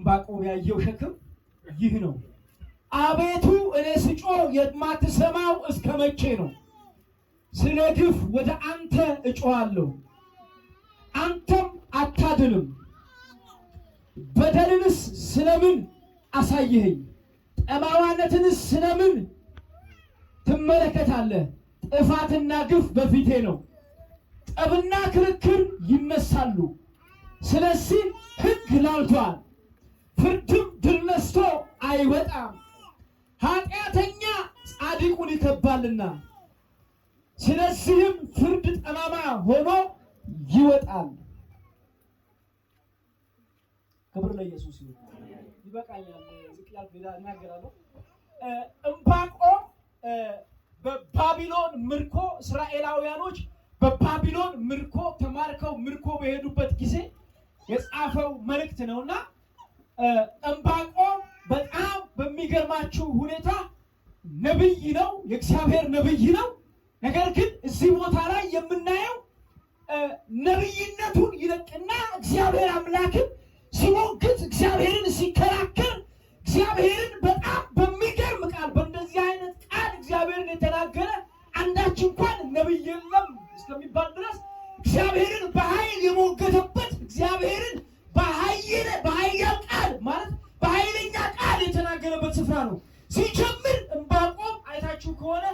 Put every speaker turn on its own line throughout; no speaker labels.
ዕንባቆም ያየው ሸክም ይህ ነው። አቤቱ እኔ ስጮህ የማትሰማው እስከ መቼ ነው? ስለ ግፍ ወደ አንተ እጮሃለሁ፣ አንተም አታድንም። በደልንስ ስለምን አሳየኸኝ? ጠማማነትንስ ስለምን ትመለከታለህ? ጥፋትና ግፍ በፊቴ ነው፣ ጠብና ክርክር ይነሳሉ። ስለዚህ ሕግ ላልቷል፣ ፍርድም ድል ነስቶ አይወጣም። ኃጢአተኛ ጻድቁን ይከባልና፣ ስለዚህም ፍርድ ጠማማ ሆኖ ይወጣል። ክብር ለኢየሱስ ይሁን። ይበቃኛል። ዝቅ ያልኩ እናገራለሁ። ዕንባቆም በባቢሎን ምርኮ እስራኤላውያኖች በባቢሎን ምርኮ ተማርከው ምርኮ በሄዱበት ጊዜ የጻፈው መልእክት ነውና ዕንባቆም በጣም በሚገርማችሁ ሁኔታ ነብይ ነው፣ የእግዚአብሔር ነብይ ነው። ነገር ግን እዚህ ቦታ ላይ የምናየው ነብይነቱን ይለቅና እግዚአብሔር አምላክን ሲሞግት፣ እግዚአብሔርን ሲከራከር፣ እግዚአብሔርን በጣም በሚገርም ቃል በእንደዚህ አይነት ቃል እግዚአብሔርን የተናገረ አንዳች እንኳን ነብይ የለም እስከሚባል ድረስ እግዚአብሔርን በኃይል የሞገተበት እግዚአብሔርን በኃያል ቃል ማለት በኃይለኛ ቃል የተናገረበት ስፍራ ነው። ሲጀምር ዕንባቆም አይታችሁ ከሆነ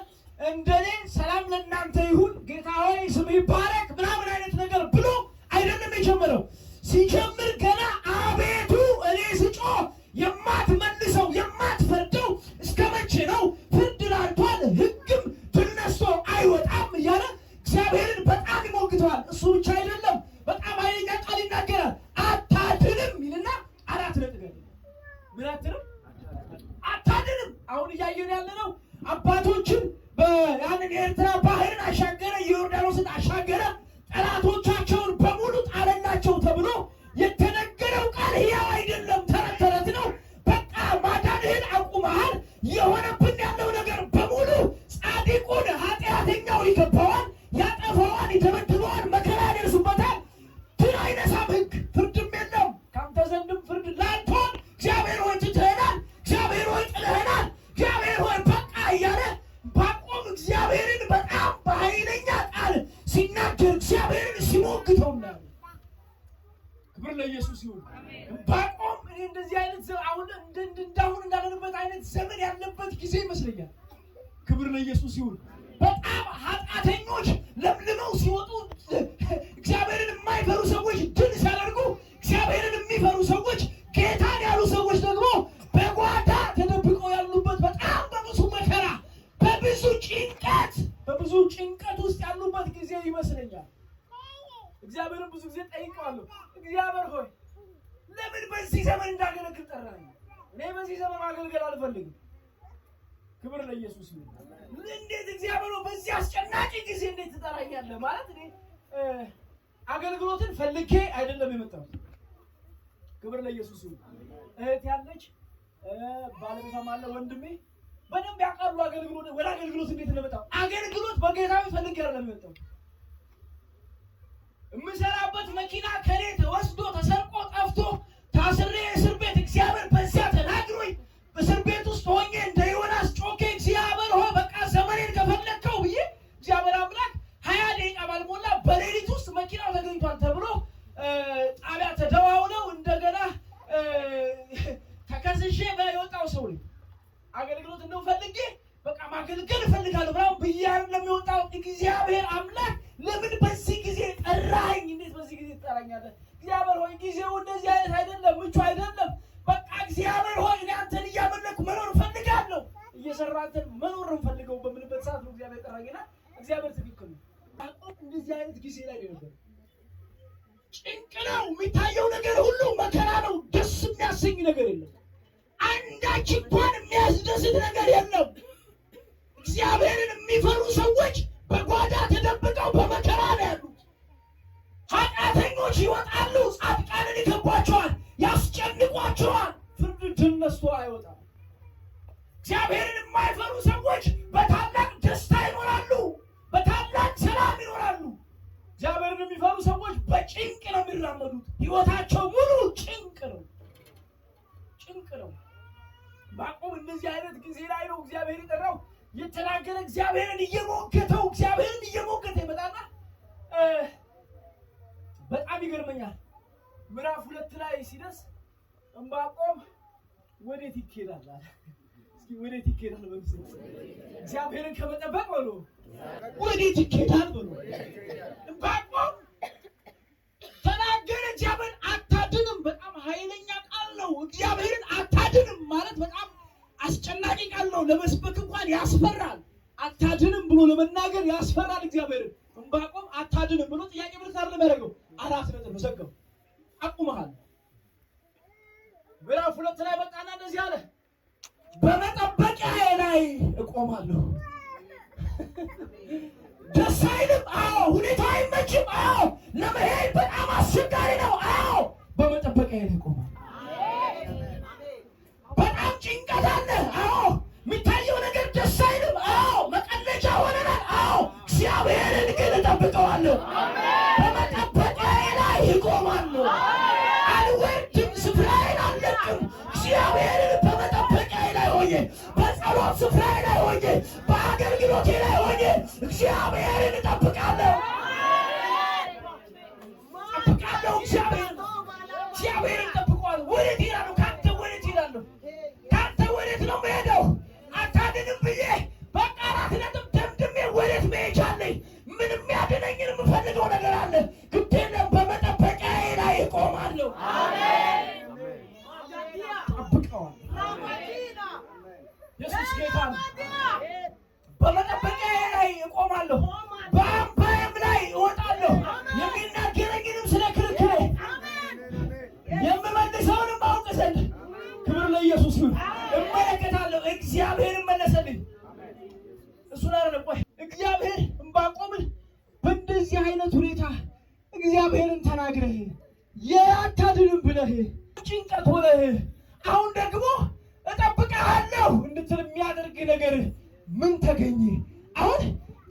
እንደኔ ሰላም ለእናንተ ይሁን፣ ጌታ ሆይ ስምህ ይባረክ ምናምን አይነት ነገር ብሎ አይደለም የጀመረው። ሲጀምር ገና አቤቱ እኔ ስጮህ የማትመልሰው የማትፈርደው እስከ መቼ ነው? ፍርድ ላልቷል፣ ሕግም ድል ነስቶ አይወጣም እያለ እግዚአብሔርን በጣም ይሞግተዋል። እሱ ብቻ አይደለም፣ በጣም ኃይለኛ ቃል ይናገራል። አታድንም ይልና አራት ነጥብ ምን አትልም? አታድንም። አሁን እያየን ያለነው አባቶችን ያንን የኤርትራ ባህርን አሻገረ፣ የዮርዳኖስን አሻገረ፣ ጠላቶቻቸውን በሙሉ ጣለላቸው ተብሎ የተነገረው ቃል ሕያው አይደለም፣ ተረት ተረት ነው። በቃ ማዳንህን አቁመሃል። የሆነብን ያለው ነገር በሙሉ ጻድቁን ኃጢአተኛው ይገባዋል፣ ያጠፋዋል፣ ይደበድበዋል፣ መከራ ያደርሱበታል። ድል አይነሳም ሕግ፣ ፍርድም የለም። ከአንተ ዘንድም ፍርድ ላልቷል። እግዚአብሔር ሆይ ትተኸናል፣ እግዚአብሔር ሆይ ጥለኸናል፣ እግዚአብሔር ሆይ በቃ እያለ ዕንባቆም እግዚአብሔርን በጣም በኃይለኛ ቃል ሲናገር እግዚአብሔርን ሲሞግተው እናያለን። ክብር ለኢየሱስ ይሁን። ዕንባቆም እኔ እንደዚህ አይነት አሁን እንዳሁን እንዳለንበት አይነት ዘመን ያለበት ጊዜ ይመስለኛል። ክብር ለኢየሱስ ይሁን። በጣም ኃጢአተኞች ለምልመው ሲወጡ፣ እግዚአብሔርን የማይፈሩ ሰዎች ድል ሲያደርጉ፣ እግዚአብሔርን የሚፈሩ ሰዎች ጌታን ያሉ ሰዎች ደግሞ በጓዳ ተደብቀው ያሉበት በጣም በብዙ መከራ በብዙ ጭንቀት ውስጥ ያሉበት ጊዜ ይመስለኛል። እግዚአብሔርን ብዙ ጊዜ ጠይቀዋለሁ። እግዚአብሔር ሆይ ለምን በዚህ ዘመን እንዳገለግል ጠራኝ? እኔ በዚህ ዘመን ማገልገል አልፈልግም። ክብር ለኢየሱስ ይሁን። እንዴት እግዚአብሔር በዚህ አስጨናቂ ጊዜ እንዴት ትጠራኛለህ? ማለት እኔ አገልግሎትን ፈልጌ አይደለም የመጣሁት። ክብር ለኢየሱስ ይሁን። እህት ያለች ባለቤቷም አለ ወንድሜ በደንብ ያውቃሉ አገልግሎት ወደ አገልግሎት እንዴት እንደመጣሁ። አገልግሎት በጌታዊ ፈልጌ አይደለም የመጣሁት። የምሰራበት መኪና ከኔ ተወስዶ ተሰርቆ ጠፍቶ ታስሬ እስር ቤት እግዚአብሔር በዚያ ተናግሮኝ እስር ቤት ውስጥ ሆኜ እንደ ዮናስ ጮኬ እግዚአብሔር ሆይ በቃ ዘመኔን ከፈለግከው ብዬ እግዚአብሔር አምላክ 20 ደቂቃ ባልሞላ በሌሊት ውስጥ መኪናው ተገኝቷል ተብሎ ጣቢያ ተደዋውለው እንደገና ተከስሼ የወጣው ሰው ነኝ። አገልግሎት እንደው ፈልጌ በቃ ማገልገል እፈልጋለሁ ብራው ብያር ለሚወጣው እግዚአብሔር አምላክ ለምን በዚህ ጊዜ ጠራኝ? እንዴት በዚህ ጊዜ ትጠራኛለህ? እግዚአብሔር ሆይ ጊዜው እንደዚህ አይነት አይደለም፣ ምቹ አይደለም። በቃ እግዚአብሔር ሆይ እኔ አንተን እያመለኩ መኖር እፈልጋለሁ፣ እየሰራንተን መኖር እንፈልገው በምንበት ሰዓት ነው እግዚአብሔር ጠራኝና እግዚአብሔር ትክክል ነው። አቆም እንደዚህ አይነት ጊዜ ላይ ነበር። ጭንቅ ነው፣ የሚታየው ነገር ሁሉ መከራ ነው። ደስ የሚያሰኝ ነገር የለም። አንዳች እንኳን የሚያስደስት ነገር የለም። እግዚአብሔርን የሚፈሩ ሰዎች በጓዳ ተደብቀው በመከራ ነው ያሉት። ኃጢአተኞች ይወጣሉ፣ ጻድቃንን ይከቧቸዋል፣ ያስጨንቋቸዋል። ፍርድ ድል ነስቶ አይወጣም። እግዚአብሔርን የማይፈሩ ሰዎች በታላቅ ደስታ ይኖራሉ፣ በታላቅ ሰላም ይኖራሉ። እግዚአብሔርን የሚፈሩ ሰዎች በጭንቅ ነው የሚራመዱት። ሕይወታቸው ሙሉ ጭንቅ ነው። ጭንቅ ነው። ዕንባቆም እንደዚህ አይነት ጊዜ ላይ ነው እግዚአብሔር የጠራው የተናገረ እግዚአብሔርን እየሞገተ ይመጣና በጣም ይገርመኛል። ምዕራፍ 2 ላይ ሲደርስ ዕንባቆም ወዴት ይኬዳል አለ። እስኪ ወዴት ይኬዳል በሉ። እግዚአብሔርን ከመጠበቅ በሉ ወዴት ይኬዳል በሉ። ዕንባቆም ተናገረ፣ እግዚአብሔርን አታድንም። በጣም ኃይለኛ ቃል ነው። እግዚአብሔርን አታድንም ማለት በጣም አስጨናቂ ቃል ነው። ለመስበክ እንኳን ያስፈራል። አታድንም ብሎ ለመናገር ያስፈራል እግዚአብሔርን። ዕንባቆም አታድንም ብሎ ጥያቄ ምልክት አይደለም ያደረገው፣ 4 ነጥብ ዘገው አቁመሃል። ምዕራፍ 2 ላይ መጣና እንደዚህ አለ፣ በመጠበቂያዬ ላይ እቆማለሁ። ደስ አይልም? አዎ። ሁኔታው አይመችም? አዎ። ለመሄድ በጣም አስቸጋሪ ነው? አዎ። በመጠበቂያዬ ላይ እቆማለሁ። በጣም ጭንቀት አለ? አዎ። የሚታየው ነገር ደስ አይልም? አዎ። መቀለጃ ሆነናል? አዎ። እግዚአብሔርን ግን እጠብቀዋለሁ። በመጠበቂያዬ ላይ እቆማለሁ። አልወርድም፣ ስፍራዬን አልለቅም። እግዚአብሔርን በመጠበቂያዬ ላይ ሆኜ፣ በጸሎት ስፍራዬ ላይ ሆኜ፣ በአገልግሎቴ ላይ ሆኜ እግዚአብሔርን እጠብቃለሁ። እግዚአብሔርን እጠብቀዋለሁ። ወዴት እሄዳለሁ? ከአንተ ወዴት እሄዳለሁ? ከአንተ ወዴት ነው የምሄደው? አታድንም ብዬ በቃ 4 ነጥብ ደምድሜ ወዴት መሄጃ አለኝ? ምንም ያድነኝን የምፈልገው ነገር አለ። ግድ የለም፣ በመጠበቂያዬ ላይ እቆማለሁ። ኢየሱስ ጌታ ነው። በመጠበቂያዬ ላይ እቆማለሁ፣ በአምባዬም ላይ እወጣለሁ። የሚናገረኝንም ስለ ክርክሬ የምመልሰውንም አውቅ ዘንድ ክብር ለኢየሱስ ይሁን። እመለከታለሁ። እግዚአብሔር መለሰልኝ። እሱን አይደለም ቆይ፣ እግዚአብሔር ዕንባቆምን በእንደዚህ አይነት ሁኔታ እግዚአብሔርን ተናግረህ አታድንም ብለህ ጭንቀት ሆነህ አሁን ደግሞ እጠብቅሃለሁ እንድትል የሚያደርግ ነገር ምን ተገኘ? አሁን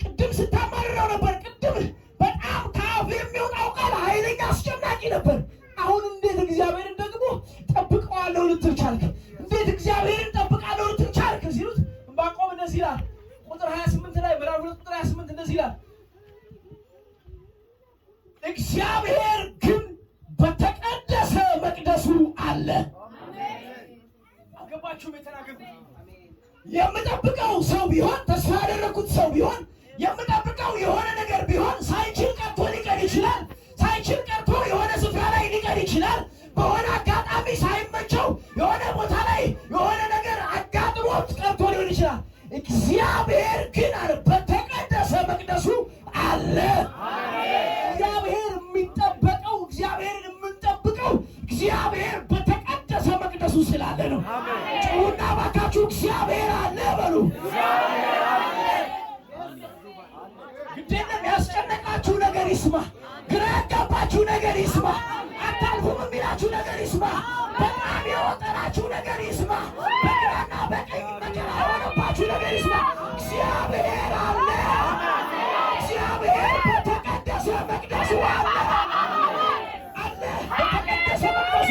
ቅድም ስታማርረው ነበር። ቅድም በጣም ከአፍ የሚወጣው ቃል ኃይለኛ አስጨናቂ ነበር። አሁን እንዴት እግዚአብሔርን ደግሞ ጠብቀዋለሁ ልትል ቻልክ? እንዴት እግዚአብሔርን ጠብቃለሁ ልትል ቻልክ? ሲሉት ዕንባቆም እንደዚህ ይላል። ቁጥር 28 ላይ ምዕራፍ 2 ቁጥር 28 እንደዚህ ይላል፣ እግዚአብሔር ግን በተቀደሰ መቅደሱ አለ። አገባችሁም? የተናገርኩት የምጠብቀው ሰው ቢሆን፣ ተስፋ ያደረኩት ሰው ቢሆን፣ የምጠብቀው የሆነ ነገር ቢሆን ሳይችል ቀርቶ ሊቀር ይችላል። ሳይችል ቀርቶ የሆነ ስፍራ ላይ ሊቀር ይችላል። በሆነ አጋጣሚ ሳይመቸው የሆነ ቦታ ላይ የሆነ ነገር አጋጥሞት ቀርቶ ሊሆን ይችላል። እግዚአብሔር ግን በተቀደሰ መቅደሱ አለ። እግዚአብሔር የሚጠበቀው፣ እግዚአብሔርን የምንጠብቀው እግዚአብሔር በተቀደሰ መቅደሱ ስላለ ነው። ጩሁና ባካችሁ እግዚአብሔር አለ በሉ። ግዴለም ያስጨነቃችሁ ነገር ይስማ። ግራ ያጋባችሁ ነገር ይስማ። አታልፉም የሚላችሁ ነገር ይስማ። በጣም የወጠራችሁ ነገር ይስማ። በግራና በቀኝ መከራ የሆነባችሁ ነገር ይስማ። እግዚአብሔር አለ። እግዚአብሔር በተቀደሰ መቅደሱ አለ። በተቀደሰ መቅደሱ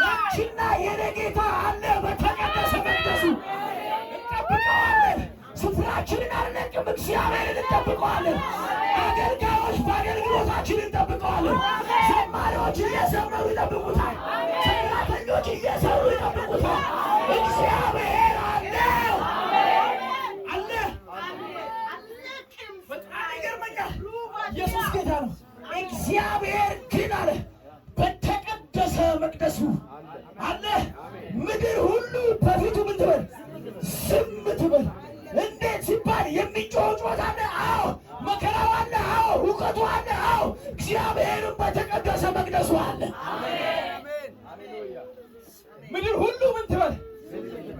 ያንቺና የኔ ጌታ አለ። በተቀደሰ መቅደሱ እንጠብቀዋለን። ስፍራችንን አንለቅም። እግዚአብሔርን እንጠብቀዋለን። አገልጋዮች በአገልግሎታችን እንጠብቀዋለን። ዘማሪዎች እየዘመሩ ይጠብቁታል። ሰራተኞች እየሰሩ ይጠብቁታል። እግዚአብሔር አለ አለ። በጣም ይገርመኛል። ኢየሱስ ጌታ ነው። እግዚአብሔር ግን አለ በተቀደሰ መቅደሱ አለ። ምድር ሁሉ በፊቱ ምን ትበል? ዝም ትበል። እንዴት ሲባል የሚጮህ ጩኸት አለ። አዎ። መከራው አለ። አዎ። ሁከቱ አለ። አዎ። እግዚአብሔርም በተቀደሰ መቅደሱ አለ። ምድር ሁሉ ምን ትበል?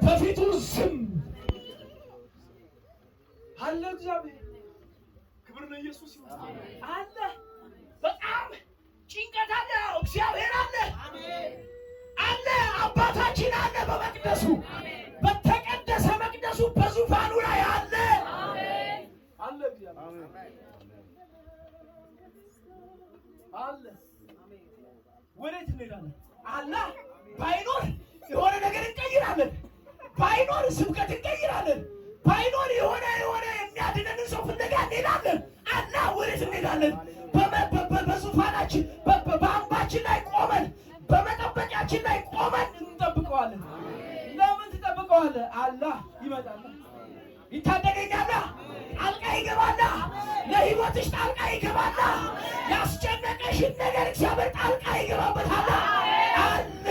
በፊቱ ዝም አለ። እግዚአብሔር ክብር ለኢየሱስ ይሁን። አለ። በጣም ጭንቀት አለ። እግዚአብሔር አለ አለ። አባታችን አለ በመቅደሱ፣ በተቀደሰ መቅደሱ በዙፋኑ ላይ አለ አለ። አለ። ወዴት እንሄዳለን? አለ ባይኖር ባይኖር ስብከት እንቀይራለን። ባይኖር የሆነ የሚያድነንን ሰው ፍለጋ እንሄዳለን። አላ ወዴት እንሄዳለን? በዙፋናችን በአምባችን ላይ ቆመን በመጠበቂያችን ላይ ቆመን እንጠብቀዋለን። ለምን ትጠብቀዋለህ? አላህ ይመጣል፣ ይታደገኛል፣ ጣልቃ ይገባል፣ ለህይወትሽ ጣልቃ ይገባል። ያስጨነቀሽን ነገር እግዚአብሔር ጣልቃ ይገባበታል አለ።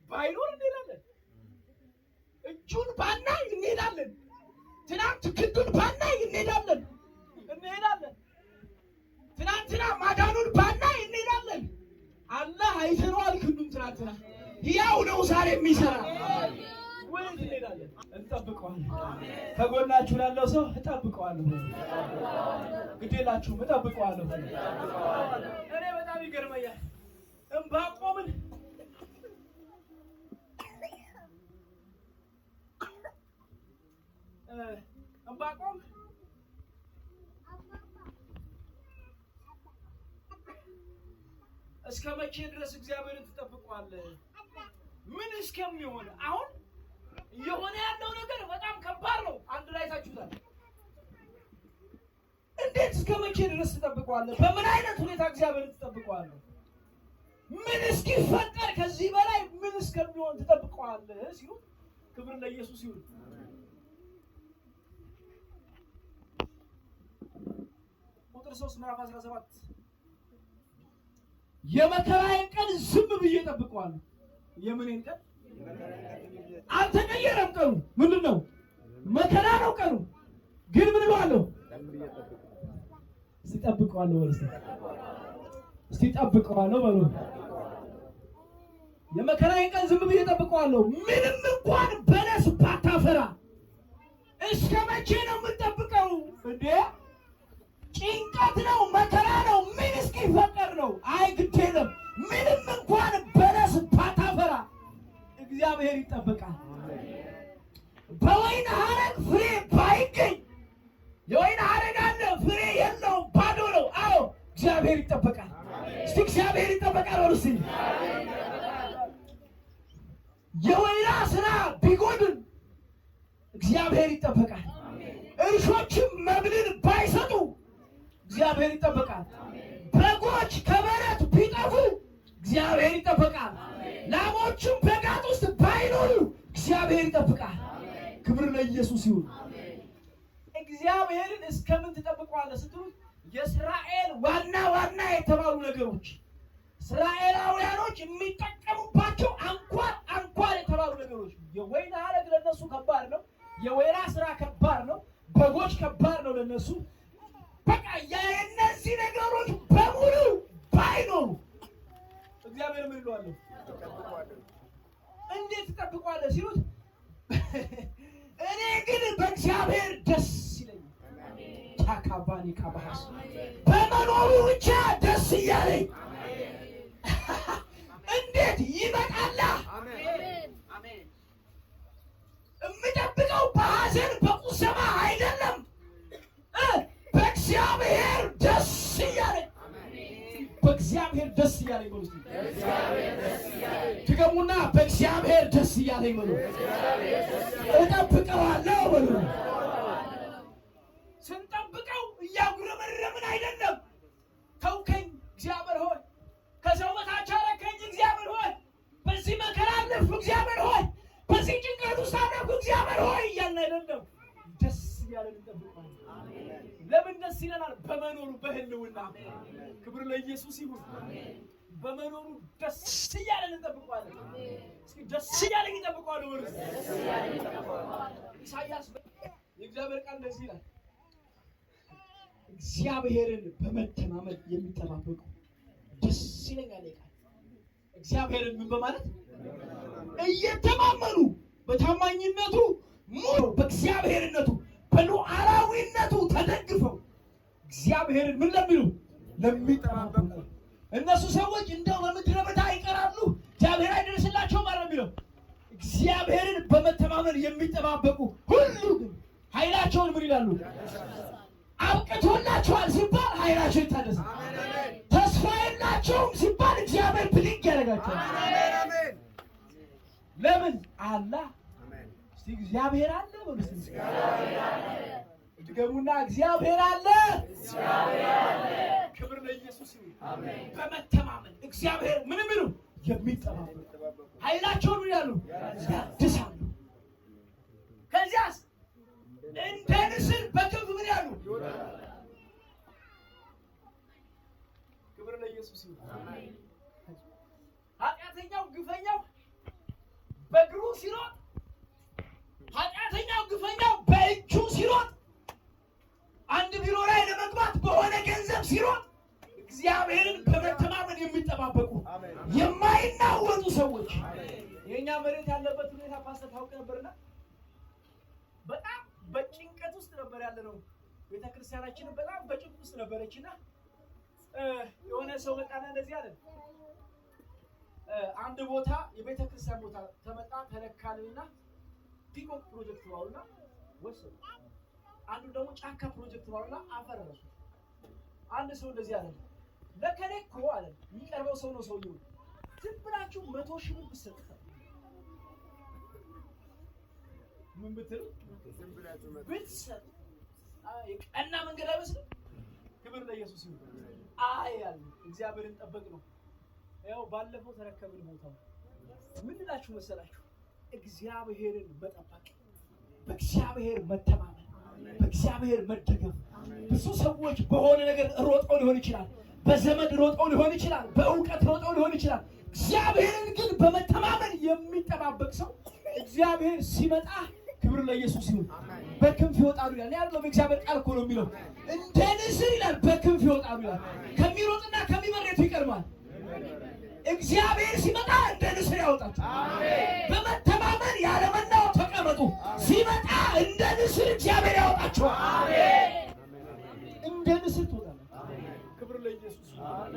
ባይኖር እንሄዳለን። እጁን ባናይ እንሄዳለን። ትናንት ክንዱን ባናይ እንሄዳለን። ትናንትና ማዳኑን ባናይ እንሄዳለን። አላህ አይተነዋል ክንዱን ትናንትና። ያው ነው ዛሬ የሚሰራ። ወዴት እንሄዳለን? እንጠብቀዋለን። ከጎናችሁ ላለው ሰው እጠብቀዋለሁ፣ ግዴላችሁም እጠብቀዋለሁ። እኔ በጣም ይገርመኛል። ዕንባቆምን ዕንባቆም እስከ መቼ ድረስ እግዚአብሔርን ትጠብቀዋለህ? ምን እስከሚሆን? አሁን እየሆነ ያለው ነገር በጣም ከባድ ነው። አንድ ላይ ታችሁታል። እንዴት እስከ መቼ ድረስ ትጠብቀዋለህ? በምን አይነት ሁኔታ እግዚአብሔርን ትጠብቀዋለህ? ምን እስኪፈጠር ከዚህ በላይ ምን እስከሚሆን ትጠብቀዋለህ ሲሉ ክብር ለኢየሱስ ይሁን። ቁጥር 3 ምዕራፍ 17 የመከራዬን ቀን ዝም ብዬ እጠብቀዋለሁ። የምንን ቀን? አልተቀየረም ቀኑ። ምንድን ነው? መከራ ነው ቀኑ። ግን ምን እለዋለሁ? እስቲ እጠብቀዋለሁ በሉ። እስቲ እጠብቀዋለሁ በሉ። የመከራዬን ቀን ዝም ብዬ እጠብቀዋለሁ። ምንም እንኳን በለስ ባታፈራ። እስከ መቼ ነው የምንጠብቀው እንዴ? ጭንቀት ነው፣ መከራ ነው። ምን እስኪፈጠር ነው? አይ ግድ የለም። ምንም እንኳን በለስ ባታፈራ እግዚአብሔር ይጠበቃል። በወይን ሐረግ ፍሬ ባይገኝ፣ የወይን ሐረግ አለ ፍሬ የለውም ባዶ ነው። አዎ እግዚአብሔር ይጠበቃል። እስቲ እግዚአብሔር ይጠበቃል ወርሲ የወይራ ስራ ቢጎድል እግዚአብሔር ይጠበቃል። እርሾችም መብልን ባይሰጡ እግዚአብሔር ይጠበቃል። በጎች ከበረት ቢጠፉ እግዚአብሔር ይጠበቃል። ላሞችም በጋጥ ውስጥ ባይኖሩ እግዚአብሔር ይጠብቃል። ክብር ለኢየሱስ ይሁን። እግዚአብሔርን እስከምን ትጠብቀዋለህ ስትሉት የእስራኤል ዋና የተባሉ ነገሮች እስራኤላውያኖች የሚጠቀሙባቸው አንኳር የተባሉ ነገሮች። የወይን ሐረግ ለነሱ ከባድ ነው። የወይራ ስራ ከባድ ነው። በጎች ከባድ ነው ለነሱ። በቃ የእነዚህ ነገሮች በሙሉ ባይኖሩ እግዚአብሔር ምን ይለዋል? እንዴት ትጠብቀዋለህ ሲሉት እኔ ግን በእግዚአብሔር ደስ ይለኛል። ታካባኒ ካባስ በመኖሩ ብቻ ደስ እያለኝ እንዴት ይመጣላ? የምጠብቀው በሐዘን በቁዘማ አይደለም። በእግዚአብሔር ደስ እያለኝ፣ በእግዚአብሔር ደስ እያለኝ በሉ። ድገሙና በእግዚአብሔር ደስ እያለኝ በሉ። እጠብቀዋለሁ በሉ። ስንጠብቀው እያጉረመረምን አይደለም። ተውከኝ እግዚአብሔር ሆይ፣ ከሰው በታች አደረከኝ እግዚአብሔር ሆይ፣ በዚህ መከራ አለፍኩ እግዚአብሔር ሆይ፣ በዚህ ጭንቀት ውስጥ አለፍኩ እግዚአብሔር ሆይ እያልን አይደለም። ደስ እያለን እንጠብቀዋለን። ለምን ደስ ይለናል? በመኖሩ በህልውና። ክብር ለኢየሱስ ይሁን። በመኖሩ ደስ እያለን እንጠብቀዋለን። እስኪ ደስ እያለን እንጠብቀዋለን ወርስ ኢሳይያስ የእግዚአብሔር ቃል እንደዚህ ይላል። እግዚአብሔርን በመተማመን የሚጠባበቁ ደስ ይለኛል ይላል። እግዚአብሔርን ምን በማለት እየተማመኑ በታማኝነቱ ሙሉ በእግዚአብሔርነቱ በሉዓላዊነቱ ተደግፈው እግዚአብሔርን ምን ለሚሉ ለሚጠባበቁ። እነሱ ሰዎች እንደው በምድረ በዳ ይቀራሉ፣ እግዚአብሔር አይደርስላቸውም ማለት ነው የሚለው። እግዚአብሔርን በመተማመን የሚጠባበቁ ሁሉ ግን ኃይላቸውን ምን ይላሉ? አብቅቶላቸዋል ሲባል ኃይላቸው ይታደሳል። ተስፋ የላቸውም የላቸውም ሲባል እግዚአብሔር ብድግ ያደርጋቸዋል። ለምን አላ እስቲ እግዚአብሔር አለ በሉ። ድገሙና እግዚአብሔር አለ። ክብር ለኢየሱስ ይሁን። በመተማመን እግዚአብሔር ምንም ይሉ የሚጠባበቁ ኃይላቸውን ይላሉ ያድሳሉ። ከዚያስ እንደ ንስር በክንፍ ምን ያሉ። ክብር ለኢየሱስ ይሁን። ኃጢአተኛው ግፈኛው በእግሩ ሲሮጥ፣ ኃጢአተኛው ግፈኛው በእጁ ሲሮጥ፣ አንድ ቢሮ ላይ ለመግባት በሆነ ገንዘብ ሲሮጥ፣ እግዚአብሔርን በመተማመን የሚጠባበቁ የማይናወጡ ሰዎች። የኛ መሬት ያለበት ሁኔታ ፓስተር ታውቅ ነበርና በጣም በጭንቀት ውስጥ ነበር ያለነው። ቤተክርስቲያናችን በጣም በጭንቀት ውስጥ ነበረችና የሆነ ሰው መጣና እንደዚህ አለ። አንድ ቦታ የቤተክርስቲያን ቦታ ተመጣ ተለካልና ፒኮክ ፕሮጀክት ባሉና ወሰዱ። አንዱ ደግሞ ጫካ ፕሮጀክት ባሉና አፈረሱ። አንድ ሰው እንደዚህ አለ። ለከኔ እኮ አለ የሚቀርበው ሰው ነው ሰውየው። ዝም ብላችሁ 100,000 ብር ብትሰጡት ምን ብትሉ ዝም ብላችሁ ብትሰጡ የቀና መንገድ አይመስልም? ክብር ለኢየሱስ ይሁን። ያለ እግዚአብሔርን ጠበቅ ነው። ያው ባለፈው ተረከብን ቦታው። ምን ልላችሁ መሰላችሁ? እግዚአብሔርን መጠበቅ፣ በእግዚአብሔር መተማመን፣ በእግዚአብሔር መደገፍ። ብዙ ሰዎች በሆነ ነገር ሮጠው ሊሆን ይችላል፣ በዘመድ ሮጠው ሊሆን ይችላል፣ በእውቀት ሮጠው ሊሆን ይችላል። እግዚአብሔርን ግን በመተማመን የሚጠባበቅ ሰው እግዚአብሔር ሲመጣ ክብር ለኢየሱስ ይሁን በክንፍ ይወጣሉ ይላል። ያለው በእግዚአብሔር ቃል እኮ ነው የሚለው። እንደ ንስር ይላል በክንፍ ይወጣሉ ይላል። ከሚሮጥና ከሚበረቱ ይቀርማል። እግዚአብሔር ሲመጣ እንደ ንስር ያወጣችሁ። በመተማመን ያለመናወጥ ተቀመጡ። ሲመጣ እንደ ንስር እግዚአብሔር ያወጣችኋል። እንደ ንስር ትወጣላችሁ። ክብር ለኢየሱስ ይሁን።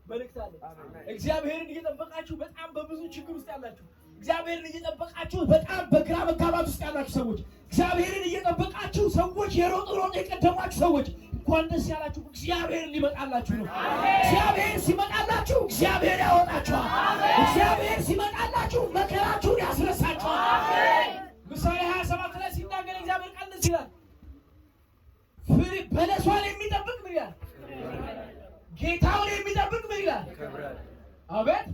መልእክት አለ። እግዚአብሔርን እየጠበቃችሁ በጣም በብዙ ችግር ውስጥ ያላችሁ፣ እግዚአብሔርን እየጠበቃችሁ በጣም በግራ መጋባት ውስጥ ያላችሁ ሰዎች፣ እግዚአብሔርን እየጠበቃችሁ ሰዎች የሮጡ የቀደሟችሁ ሰዎች እንኳን ደስ ያላችሁ። እግዚአብሔር ሊመጣላችሁ ነው። እግዚአብሔር ሲመጣላችሁ እግዚአብሔር ያወጣችኋል። እግዚአብሔር ሲመጣላችሁ መከራችሁን ያስረሳችኋል። ምሳሌ 27 ላይ ሲናገር እግዚአብሔር ቃል እንደዚህ ይላል፣ በለሷን የሚጠብቅ ምን ይላል? ጌታውን የሚጠብቅ ምን ይላል? አቤት!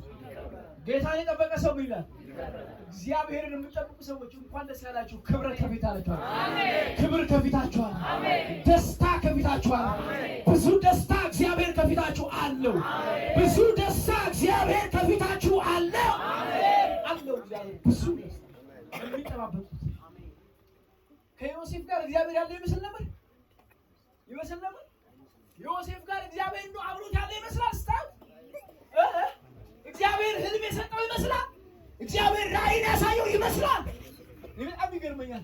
ጌታን የጠበቀ ሰው ምን ይላል? እግዚአብሔርን የምትጠብቁ ሰዎች እንኳን ደስ ያላችሁ። ክብር ከፊታችሁ አለ። ክብር ከፊታችሁ አለ። ደስታ ከፊታችሁ አለ። ብዙ ደስታ እግዚአብሔር ከፊታችሁ አለው። ብዙ ደስታ እግዚአብሔር ከፊታችሁ አለው። እግዚአብሔር ብዙ ደስታ የሚጠባበቁት። ከዮሴፍ ጋር እግዚአብሔር ያለው ይመስል ነበር። ዮሴፍ ጋር እግዚአብሔር እንደው አብሮት ያለ ይመስላል። እግዚአብሔር ህልም የሰጠው ይመስላል። እግዚአብሔር ራእይን ያሳየው ይመስላል። በጣም ይገርመኛል።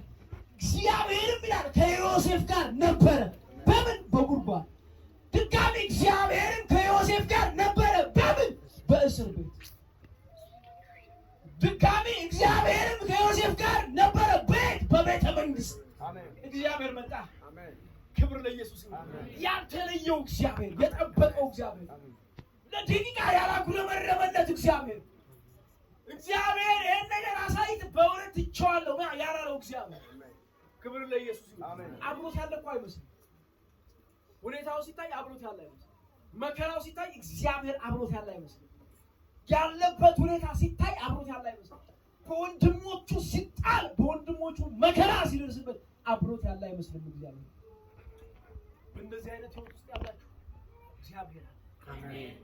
እግዚአብሔርም ይላል ከዮሴፍ ጋር ነበረ። በምን? በጉድጓድ። ድጋሚ እግዚአብሔርም ከዮሴፍ ጋር ነበረ። በምን? በእስር ቤት። ድጋሚ እግዚአብሔርም ከዮሴፍ ጋር ነበረ። ቤት? በቤተ መንግስት። እግዚአብሔር መጣ። ክብር ለኢየሱስ ይሁን። ያልተለየው እግዚአብሔር፣ የጠበቀው እግዚአብሔር፣ ለደቂቃ ያላጉረመረመለት እግዚአብሔር ይህን ነገር አሳይት በእውነት ትቼዋለሁ ያላለው እግዚአብሔር። ክብር ለኢየሱስ ይሁን። አብሮት ያለ እኮ አይመስልም። ሁኔታው ሲታይ አብሮት ያለ አይመስልም። መከራው ሲታይ እግዚአብሔር አብሮት ያለ አይመስልም። ያለበት ሁኔታ ሲታይ አብሮት ያለ አይመስልም። በወንድሞቹ ሲጣል፣ በወንድሞቹ መከራ ሲደርስበት አብሮት ያለ አይመስልም እግዚአብሔር። እንደዚህ አይነት ህይወት ውስጥ ያላችሁ እግዚአብሔር አሜን።